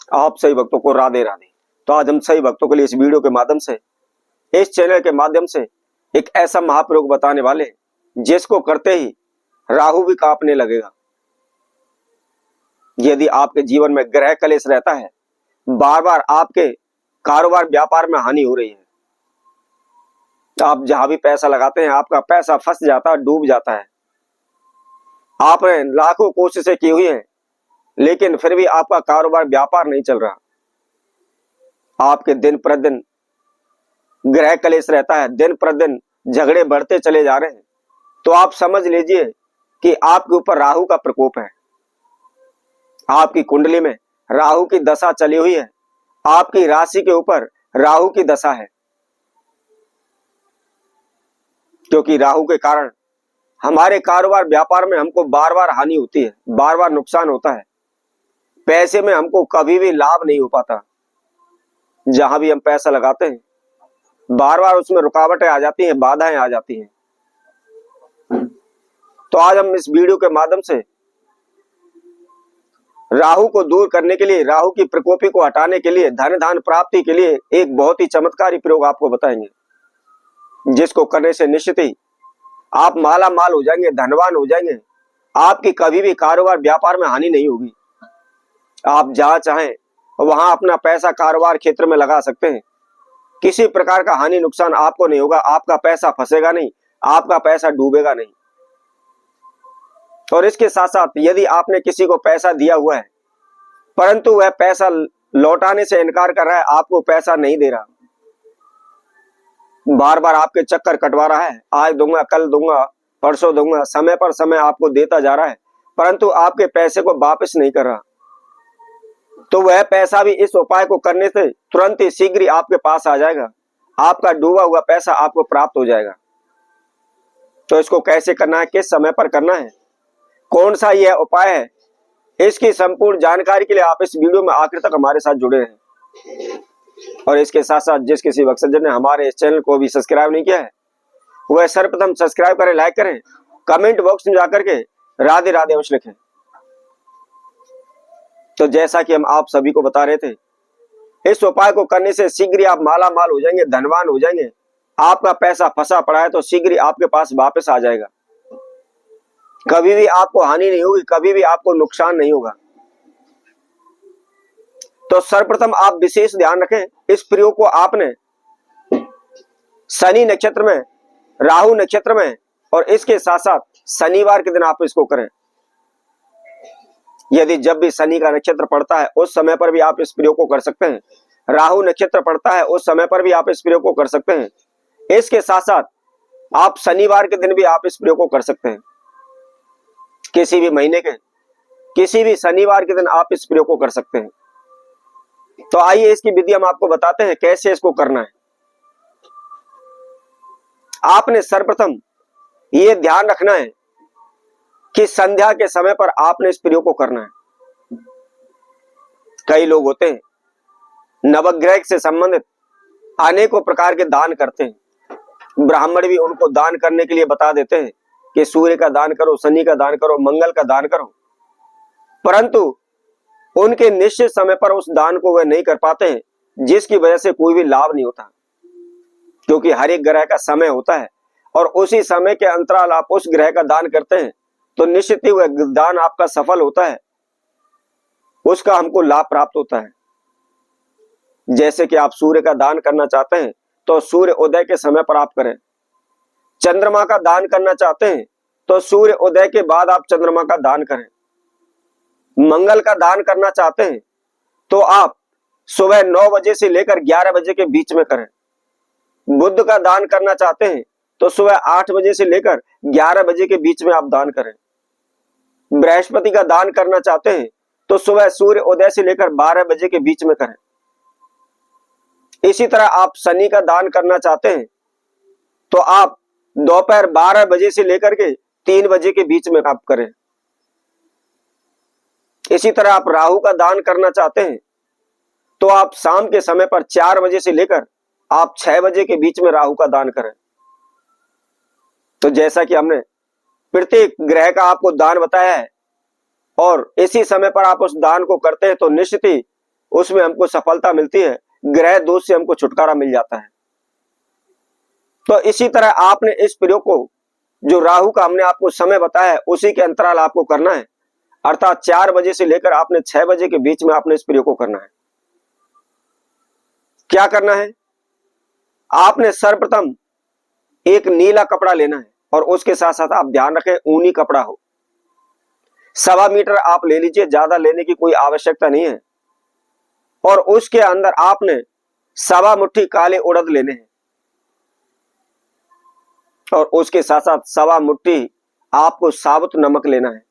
आप सही भक्तों को राधे राधे। तो आज हम सही भक्तों के लिए इस वीडियो के माध्यम से, इस चैनल के माध्यम से एक ऐसा महाप्रयोग बताने वाले जिसको करते ही राहु भी कांपने लगेगा। यदि आपके जीवन में ग्रह कलेश रहता है, बार बार आपके कारोबार व्यापार में हानि हो रही है, आप जहां भी पैसा लगाते हैं आपका पैसा फंस जाता है, डूब जाता है। आपने लाखों कोशिशें की हुई हैं लेकिन फिर भी आपका कारोबार व्यापार नहीं चल रहा। आपके दिन प्रतिदिन ग्रह कलेश रहता है, दिन प्रतिदिन झगड़े बढ़ते चले जा रहे हैं, तो आप समझ लीजिए कि आपके ऊपर राहु का प्रकोप है। आपकी कुंडली में राहु की दशा चली हुई है, आपकी राशि के ऊपर राहु की दशा है। क्योंकि राहु के कारण हमारे कारोबार व्यापार में हमको बार बार हानि होती है, बार बार नुकसान होता है। पैसे में हमको कभी भी लाभ नहीं हो पाता। जहां भी हम पैसा लगाते हैं बार बार उसमें रुकावटें आ जाती हैं, बाधाएं आ जाती हैं। तो आज हम इस वीडियो के माध्यम से राहु को दूर करने के लिए, राहु की प्रकोपी को हटाने के लिए, धन धान प्राप्ति के लिए एक बहुत ही चमत्कारी प्रयोग आपको बताएंगे, जिसको करने से निश्चित ही आप माला माल हो जाएंगे, धनवान हो जाएंगे। आपकी कभी भी कारोबार व्यापार में हानि नहीं होगी। आप जहां चाहें वहां अपना पैसा कारोबार क्षेत्र में लगा सकते हैं। किसी प्रकार का हानि नुकसान आपको नहीं होगा, आपका पैसा फंसेगा नहीं, आपका पैसा डूबेगा नहीं। और इसके साथ साथ यदि आपने किसी को पैसा दिया हुआ है परंतु वह पैसा लौटाने से इनकार कर रहा है, आपको पैसा नहीं दे रहा, बार बार आपके चक्कर कटवा रहा है, आज दूंगा, कल दूंगा, परसों दूंगा, समय पर समय आपको देता जा रहा है परंतु आपके पैसे को वापस नहीं कर रहा, तो वह पैसा भी इस उपाय को करने से तुरंत ही शीघ्र ही आपके पास आ जाएगा। आपका डूबा हुआ पैसा आपको प्राप्त हो जाएगा। तो इसको कैसे करना है, किस समय पर करना है, कौन सा यह उपाय है, इसकी संपूर्ण जानकारी के लिए आप इस वीडियो में आखिर तक हमारे साथ जुड़े रहें। और इसके साथ साथ जिस किसी वत्सजन ने हमारे इस चैनल को भी सब्सक्राइब नहीं किया है वह सर्वप्रथम सब्सक्राइब करें, लाइक करें, कमेंट बॉक्स में जाकर के राधे राधे अवश्य लिखें। तो जैसा कि हम आप सभी को बता रहे थे, इस उपाय को करने से शीघ्र ही आप माला माल हो जाएंगे, धनवान हो जाएंगे। आपका पैसा फंसा पड़ा है तो शीघ्र ही आपके पास वापस आ जाएगा। कभी भी आपको हानि नहीं होगी, कभी भी आपको नुकसान नहीं होगा। तो सर्वप्रथम आप विशेष ध्यान रखें, इस प्रयोग को आपने शनि नक्षत्र में, राहु नक्षत्र में और इसके साथ साथ शनिवार के दिन आप इसको करें। यदि जब भी शनि का नक्षत्र पड़ता है उस समय पर भी आप इस प्रयोग को कर सकते हैं, राहु नक्षत्र पड़ता है उस समय पर भी आप इस प्रयोग को कर सकते हैं। इसके साथ साथ आप शनिवार के दिन भी आप इस प्रयोग को कर सकते हैं। किसी भी महीने के किसी भी शनिवार के दिन आप इस प्रयोग को कर सकते हैं। तो आइए इसकी विधि हम आपको बताते हैं कैसे इसको करना है। आपने सर्वप्रथम ये ध्यान रखना है कि संध्या के समय पर आपने इस प्रयोग को करना है। कई लोग होते हैं नवग्रह से संबंधित अनेकों प्रकार के दान करते हैं। ब्राह्मण भी उनको दान करने के लिए बता देते हैं कि सूर्य का दान करो, शनि का दान करो, मंगल का दान करो, परंतु उनके निश्चित समय पर उस दान को वे नहीं कर पाते हैं, जिसकी वजह से कोई भी लाभ नहीं होता। क्योंकि हर एक ग्रह का समय होता है और उसी समय के अंतराल आप उस ग्रह का दान करते हैं तो निश्चित ही वह दान आपका सफल होता है, उसका हमको लाभ प्राप्त होता है। जैसे कि आप सूर्य का दान करना चाहते हैं तो सूर्य उदय के समय पर आप करें। चंद्रमा का दान करना चाहते हैं तो सूर्य उदय के बाद आप चंद्रमा का दान करें। मंगल का दान करना चाहते हैं तो आप सुबह 9 बजे से लेकर 11 बजे के बीच में करें। बुध का दान करना चाहते हैं तो सुबह 8 बजे से लेकर 11 बजे के बीच में आप दान करें। बृहस्पति का दान करना चाहते हैं तो सुबह सूर्य उदय से लेकर 12 बजे के बीच में करें। इसी तरह आप शनि का दान करना चाहते हैं तो आप दोपहर 12 बजे से लेकर के 3 बजे के बीच में आप करें। इसी तरह आप राहु का दान करना चाहते हैं तो आप शाम के समय पर 4 बजे से लेकर आप 6 बजे के बीच में राहु का दान करें। तो जैसा कि हमने प्रत्येक ग्रह का आपको दान बताया है और इसी समय पर आप उस दान को करते हैं तो निश्चित ही उसमें हमको सफलता मिलती है, ग्रह दोष से हमको छुटकारा मिल जाता है। तो इसी तरह आपने इस प्रयोग को, जो राहु का हमने आपको समय बताया है, उसी के अंतराल आपको करना है, अर्थात 4 बजे से लेकर आपने 6 बजे के बीच में आपने इस प्रयोग को करना है। क्या करना है? आपने सर्वप्रथम एक नीला कपड़ा लेना है और उसके साथ साथ आप ध्यान रखें ऊनी कपड़ा हो। 1.25 मीटर आप ले लीजिए, ज्यादा लेने की कोई आवश्यकता नहीं है। और उसके अंदर आपने 1.25 मुट्ठी काले उड़द लेने हैं और उसके साथ साथ 1.25 मुट्ठी आपको साबुत नमक लेना है।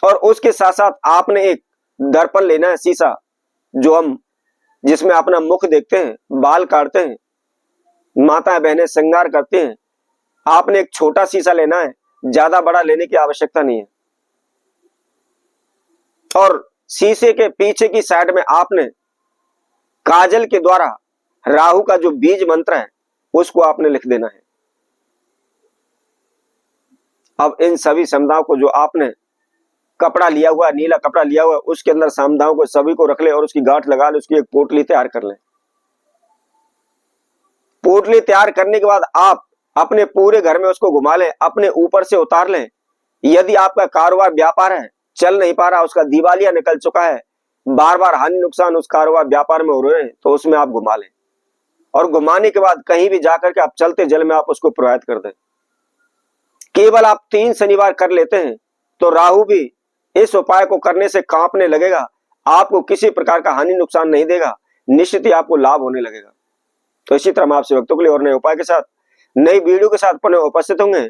और उसके साथ साथ आपने एक दर्पण लेना है, शीशा, जो हम जिसमें अपना मुख देखते हैं, बाल काटते हैं, माता बहनें श्रृंगार करते हैं। आपने एक छोटा शीशा लेना है, ज्यादा बड़ा लेने की आवश्यकता नहीं है। और शीशे के पीछे की साइड में आपने काजल के द्वारा राहु का जो बीज मंत्र है उसको आपने लिख देना है। अब इन सभी समदाओं को, जो आपने कपड़ा लिया हुआ, नीला कपड़ा लिया हुआ, उसके अंदर समदाओं को सभी को रख ले और उसकी गांठ लगा ले, उसकी एक पोटली तैयार कर ले। पोटली तैयार करने के बाद आप अपने पूरे घर में उसको घुमा लें, अपने ऊपर से उतार लें। यदि आपका कारोबार व्यापार है, चल नहीं पा रहा, उसका दिवालिया निकल चुका है, बार बार हानि नुकसान उस कारोबार व्यापार में हो रहे हैं, तो उसमें आप घुमा लें। और घुमाने के बाद कहीं भी जाकर के आप चलते जल में आप उसको प्रवाहित कर दें। केवल आप 3 शनिवार कर लेते हैं तो राहु भी इस उपाय को करने से कांपने लगेगा, आपको किसी प्रकार का हानि नुकसान नहीं देगा, निश्चित ही आपको लाभ होने लगेगा। तो इसी तरह हम आपसे भक्तों के लिए और नए उपाय के साथ, नई वीडियो के साथ पुनः उपस्थित होंगे।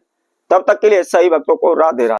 तब तक के लिए सही भक्तों को राधे राधे।